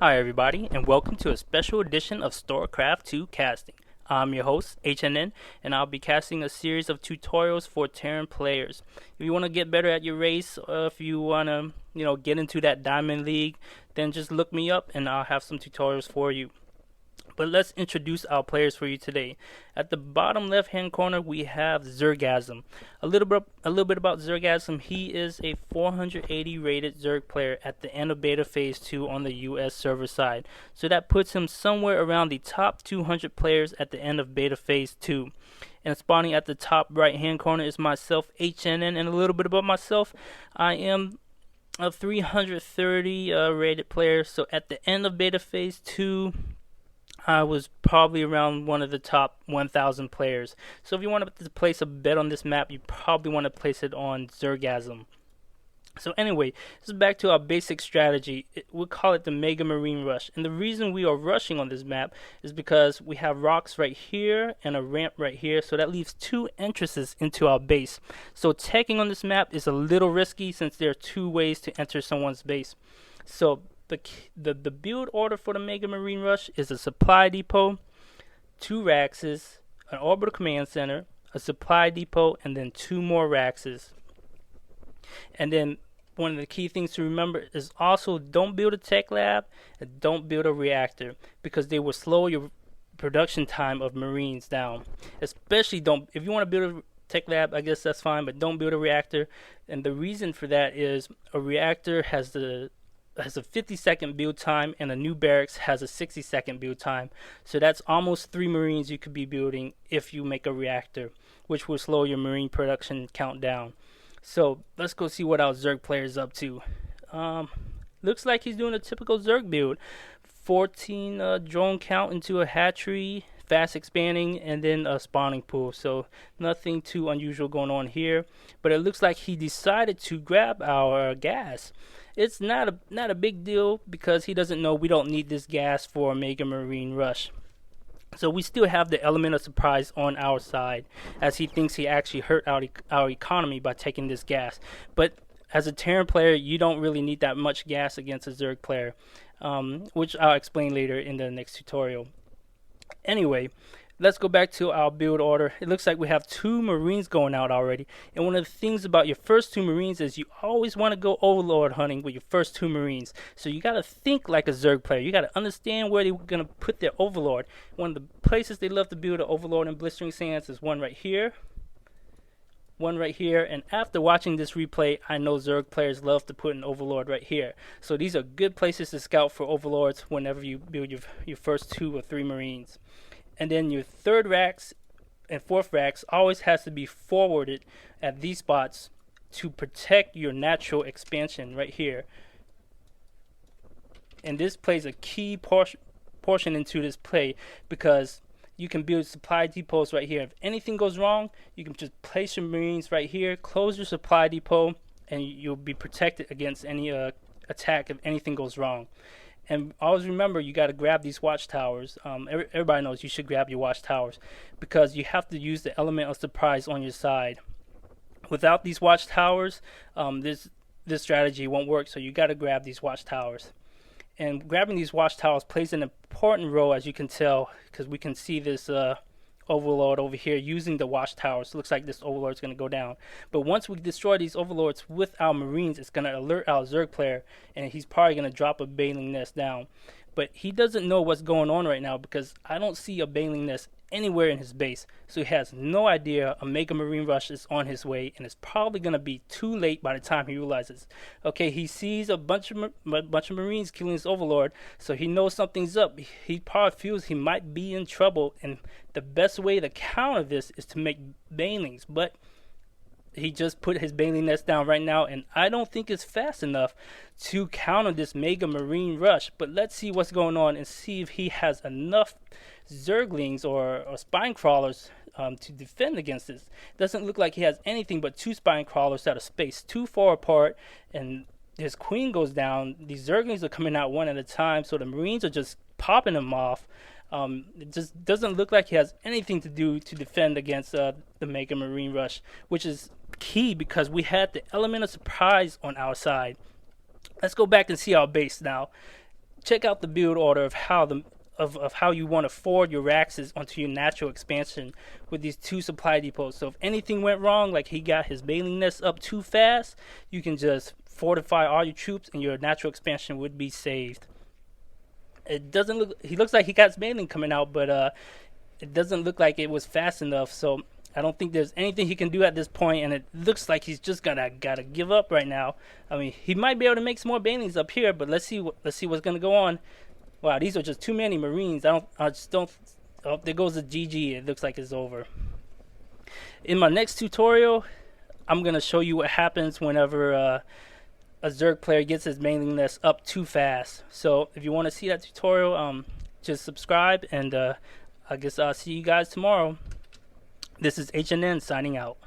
Hi everybody, and welcome to a special edition of StarCraft 2 Casting. I'm your host, HNN, and I'll be casting a series of tutorials for Terran players. If you want to get better at your race, or if you want to, get into that Diamond League, then just look me up and I'll have some tutorials for you. But let's introduce our players for you today. At the bottom left-hand corner, we have Zergasm. A little bit about Zergasm. He is a 480 rated Zerg player at the end of Beta Phase 2 on the US server side. So that puts him somewhere around the top 200 players at the end of Beta Phase 2. And spawning at the top right-hand corner is myself, HNN, and a little bit about myself. I am a 330 rated player. So at the end of Beta Phase 2, I was probably around one of the top 1,000 players. So if you want to place a bet on this map, you probably want to place it on Zergasm. So anyway, this is back to our basic strategy. We'll call it the MegaMarine rush. And the reason we are rushing on this map is because we have rocks right here and a ramp right here. So that leaves two entrances into our base. So teching on this map is a little risky since there are two ways to enter someone's base. So the build order for the MegaMarine rush is a supply depot, 2 Raxes, an orbital command center, a supply depot, and then 2 more Raxes. And then one of the key things to remember is also don't build a tech lab and don't build a reactor, because they will slow your production time of Marines down. Especially if you want to build a tech lab, I guess that's fine, but don't build a reactor. And the reason for that is a reactor has a 50-second build time, and a new barracks has a 60-second build time. So that's almost 3 Marines you could be building if you make a reactor, which will slow your Marine production count down. So let's go see what our Zerg player is up to. Looks like he's doing a typical Zerg build. 14 drone count into a hatchery, fast expanding, and then a spawning pool. So nothing too unusual going on here. But it looks like he decided to grab our gas. It's not a big deal because he doesn't know we don't need this gas for a MegaMarine rush. So we still have the element of surprise on our side, as he thinks he actually hurt our economy by taking this gas. But as a Terran player, you don't really need that much gas against a Zerg player, which I'll explain later in the next tutorial. Anyway, let's go back to our build order. It looks like we have 2 Marines going out already. And one of the things about your first 2 Marines is you always want to go Overlord hunting with your first 2 Marines. So you got to think like a Zerg player. You got to understand where they're going to put their Overlord. One of the places they love to build an Overlord in Blistering Sands is one right here. One right here, and after watching this replay, I know Zerg players love to put an Overlord right here. So these are good places to scout for Overlords whenever you build your first 2 or 3 Marines. And then your 3rd Rax and 4th Rax always has to be forwarded at these spots to protect your natural expansion right here. And this plays a key portion into this play, because you can build supply depots right here. If anything goes wrong, you can just place your Marines right here, close your supply depot, and you'll be protected against any attack if anything goes wrong. And always remember, you got to grab these watchtowers. Everybody knows you should grab your watchtowers, because you have to use the element of surprise on your side. Without these watchtowers, this strategy won't work. So you got to grab these watchtowers. And grabbing these watchtowers plays an important role, as you can tell, because we can see this Overlord over here using the watchtowers. Looks like this Overlord is going to go down. But once we destroy these Overlords with our Marines, it's going to alert our Zerg player, and he's probably going to drop a Baneling Nest down. But he doesn't know what's going on right now, because I don't see a Baneling Nest anywhere in his base. So he has no idea a MegaMarine rush is on his way, and it's probably going to be too late by the time he realizes. Okay, he sees a bunch of Marines killing his Overlord, so he knows something's up. He probably feels he might be in trouble, and the best way to counter this is to make Banelings. But he just put his Baneling Nest down right now, and I don't think it's fast enough to counter this MegaMarine rush. But let's see what's going on and see if he has enough Zerglings or spine crawlers to defend against this. Doesn't look like he has anything but 2 spine crawlers that are spaced too far apart, and his queen goes down. These Zerglings are coming out one at a time, so the Marines are just popping them off. It just doesn't look like he has anything to do to defend against the MegaMarine rush, which is key because we had the element of surprise on our side. Let's go back and see our base now. check out the build order of how you want to forward your Raxes onto your natural expansion with these 2 supply depots. So if anything went wrong, like he got his mailing nest up too fast, you can just fortify all your troops and your natural expansion would be saved. It doesn't look, he looks like he got his mailing coming out, but it doesn't look like it was fast enough. So I don't think there's anything he can do at this point, and it looks like he's just gotta give up right now. I mean, he might be able to make some more banelings up here, but let's see what's gonna go on. Wow, these are just too many Marines. I just don't. Oh, there goes the GG. It looks like it's over. In my next tutorial, I'm gonna show you what happens whenever a Zerg player gets his mailing list up too fast. So if you want to see that tutorial, just subscribe, and I guess I'll see you guys tomorrow. This is HNN signing out.